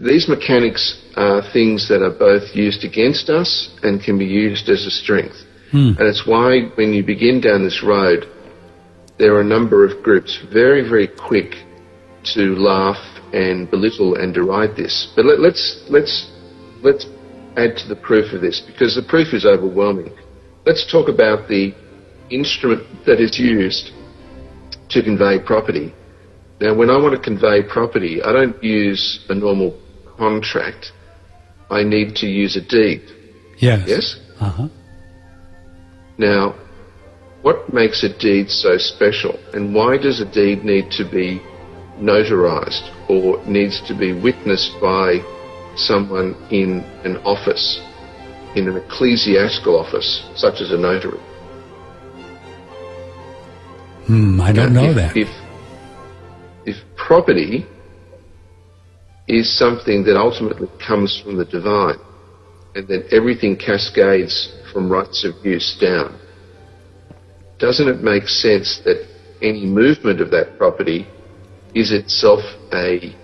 these mechanics are things that are both used against us and can be used as a strength. And it's why when you begin down this road, there are a number of groups very, very quick to laugh and belittle and deride this. But let's add to the proof of this, because the proof is overwhelming. Let's talk about the instrument that is used to convey property. Now, when I want to convey property, I don't use a normal contract. I need to use a deed. Yes. Yes? Uh-huh. Now, what makes a deed so special, and why does a deed need to be notarized or needs to be witnessed by someone in an office, in an ecclesiastical office, such as a notary? I don't know that. If property is something that ultimately comes from the divine, and then everything cascades from rights of use down, doesn't it make sense that any movement of that property is itself a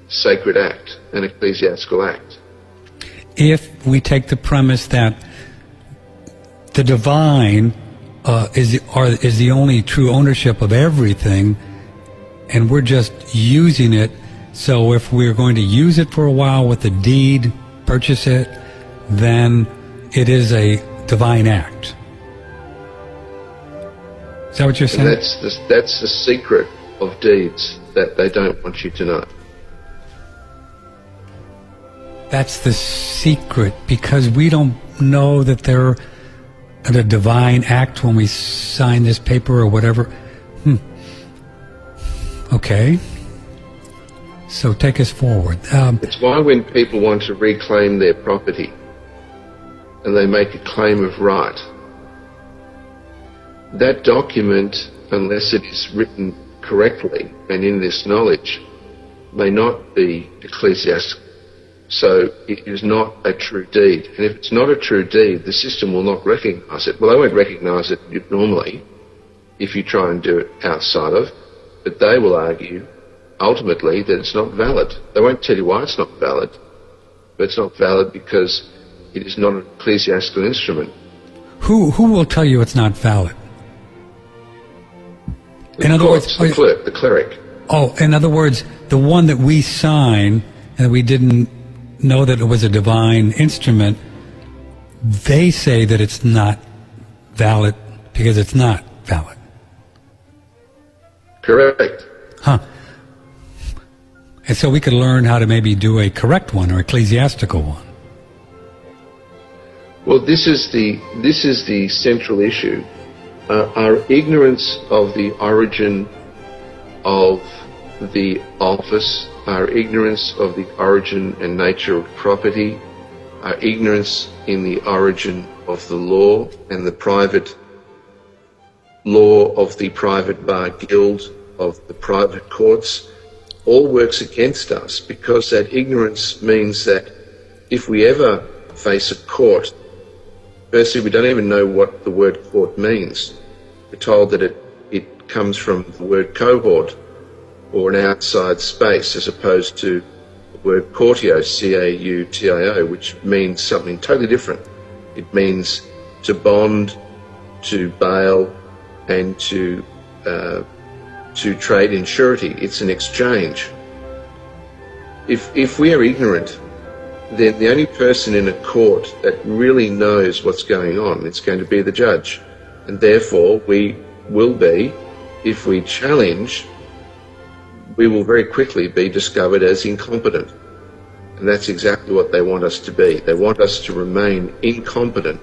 sacred act, an ecclesiastical act? If we take the premise that the divine is the only true ownership of everything, and we're just using it, so if we're going to use it for a while with a deed, purchase it, then it is a divine act. Is that what you're saying? And that's the secret of deeds that they don't want you to know. That's the secret, because we don't know that they're a divine act when we sign this paper or whatever. Okay. So take us forward. It's why when people want to reclaim their property and they make a claim of right, that document, unless it is written correctly and in this knowledge, may not be ecclesiastical. So it is not a true deed. And if it's not a true deed, the system will not recognise it. Well, they won't recognise it normally if you try and do it outside of, but they will argue ultimately that it's not valid. They won't tell you why it's not valid, but it's not valid because it is not an ecclesiastical instrument. Who will tell you it's not valid? In other words, the cleric. Oh, in other words, the one that we sign and we didn't know that it was a divine instrument, they say that it's not valid because it's not valid. Correct. Huh. And so we could learn how to maybe do a correct one or ecclesiastical one. Well, this is the central issue. Our ignorance of the origin of the office, our ignorance of the origin and nature of property, our ignorance in the origin of the law and the private law of the private bar guild, of the private courts, all works against us, because that ignorance means that if we ever face a court, firstly, we don't even know what the word court means. We're told that it comes from the word cohort, or an outside space, as opposed to the word courtio, C-A-U-T-I-O, which means something totally different. It means to bond, to bail, and to trade in surety. It's an exchange. If we are ignorant, then the only person in a court that really knows what's going on, it's going to be the judge. And therefore, we will be, if we challenge, we will very quickly be discovered as incompetent. And that's exactly what they want us to be. They want us to remain incompetent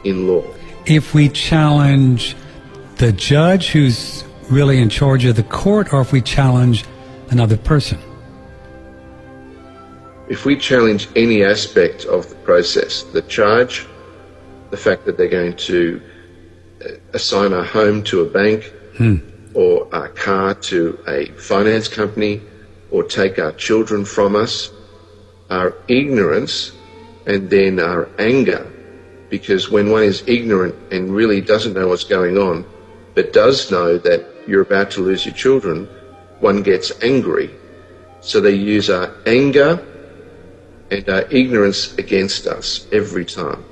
in law. If we challenge the judge who's really in charge of the court, or if we challenge another person? If we challenge any aspect of the process, the charge, the fact that they're going to assign our home to a bank, or our car to a finance company, or take our children from us, our ignorance and then our anger, because when one is ignorant and really doesn't know what's going on, but does know that you're about to lose your children, one gets angry. So they use our anger and our ignorance against us every time.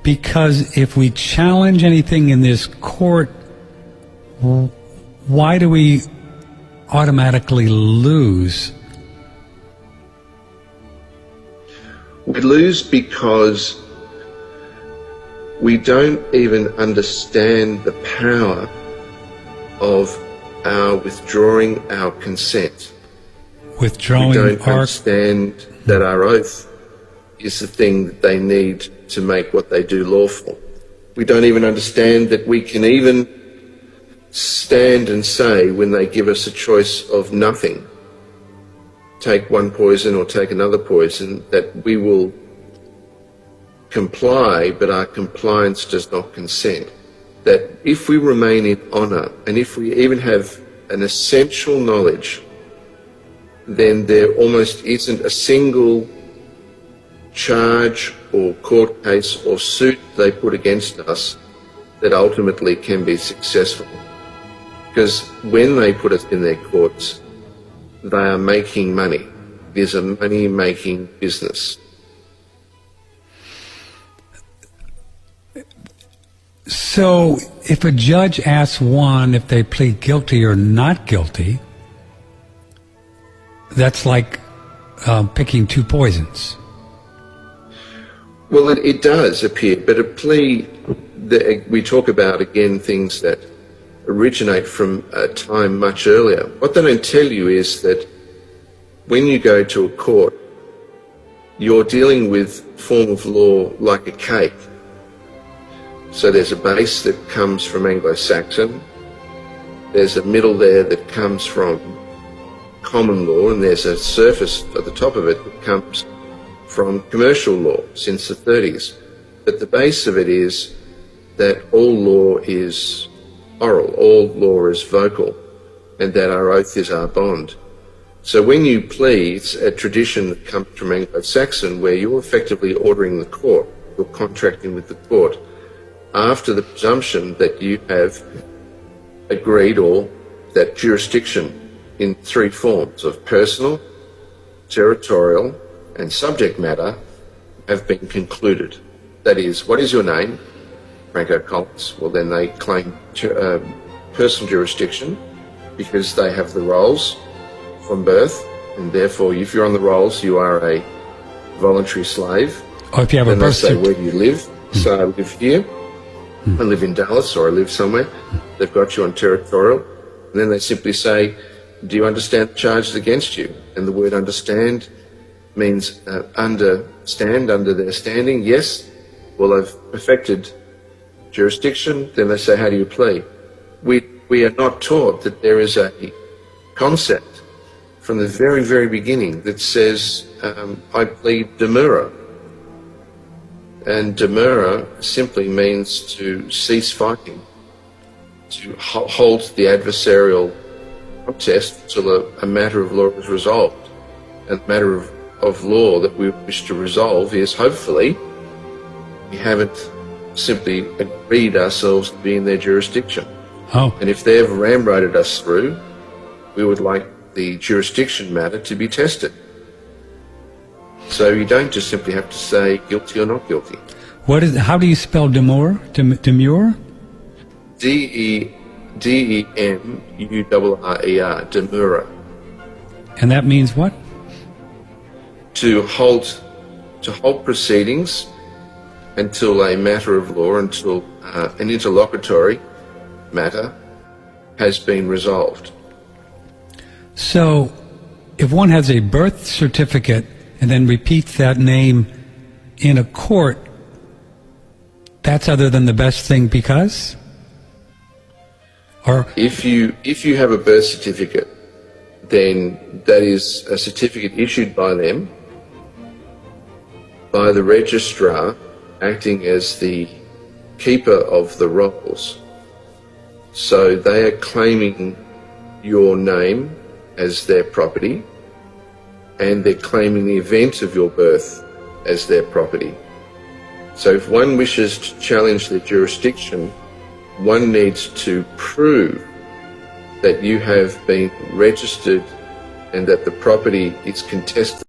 Because if we challenge anything in this court, why do we automatically lose? We lose because we don't even understand the power of our withdrawing our consent. Withdrawing we don't our... understand that our oath is the thing that they need to make what they do lawful. We don't even understand that we can even stand and say, when they give us a choice of nothing, take one poison or take another poison, that we will comply, but our compliance does not consent. That if we remain in honour, and if we even have an essential knowledge, then there almost isn't a single charge or court case or suit they put against us that ultimately can be successful. Because when they put us in their courts, they are making money. It is a money-making business. So if a judge asks one if they plead guilty or not guilty, that's like picking two poisons. Well, it does appear, but a plea, we talk about, again, things that originate from a time much earlier. What they don't tell you is that when you go to a court, you're dealing with form of law like a cake. So there's a base that comes from Anglo-Saxon, there's a middle there that comes from common law, and there's a surface at the top of it that comes from commercial law since the 30s. But the base of it is that all law is oral, all law is vocal, and that our oath is our bond. So when you plead, it's a tradition that comes from Anglo-Saxon where you're effectively ordering the court, you're contracting with the court, after the presumption that you have agreed, or that jurisdiction in three forms of personal, territorial, and subject matter have been concluded. That is, what is your name? Franco Collins. Well, then they claim personal jurisdiction because they have the rolls from birth, and therefore if you're on the rolls, you are a voluntary slave. Or if you have then a birth they say, certificate. where do you live? So I live here. I live in Dallas, or I live somewhere. They've got you on territorial. And then they simply say, do you understand the charges against you? And the word understand means understand, under their standing. Yes. Well, I've perfected jurisdiction. Then they say, how do you plead? We are not taught that there is a concept from the very, very beginning that says, I plead demurrer. And demurrer simply means to cease fighting, to halt the adversarial contest until a matter of law is resolved. And the matter of law that we wish to resolve is, hopefully, we haven't simply agreed ourselves to be in their jurisdiction. Oh. And if they've ramroded us through, we would like the jurisdiction matter to be tested. So you don't just simply have to say guilty or not guilty. How do you spell demur? Demur? D-E-M-U-R-R-E-R, demurrer. And that means what? To halt proceedings until a matter of law, until an interlocutory matter has been resolved. So, if one has a birth certificate and then repeats that name in a court, that's other than the best thing because? Or if you have a birth certificate, then that is a certificate issued by them, by the registrar acting as the keeper of the rolls. So they are claiming your name as their property, and they're claiming the event of your birth as their property. So if one wishes to challenge their jurisdiction, one needs to prove that you have been registered and that the property is contested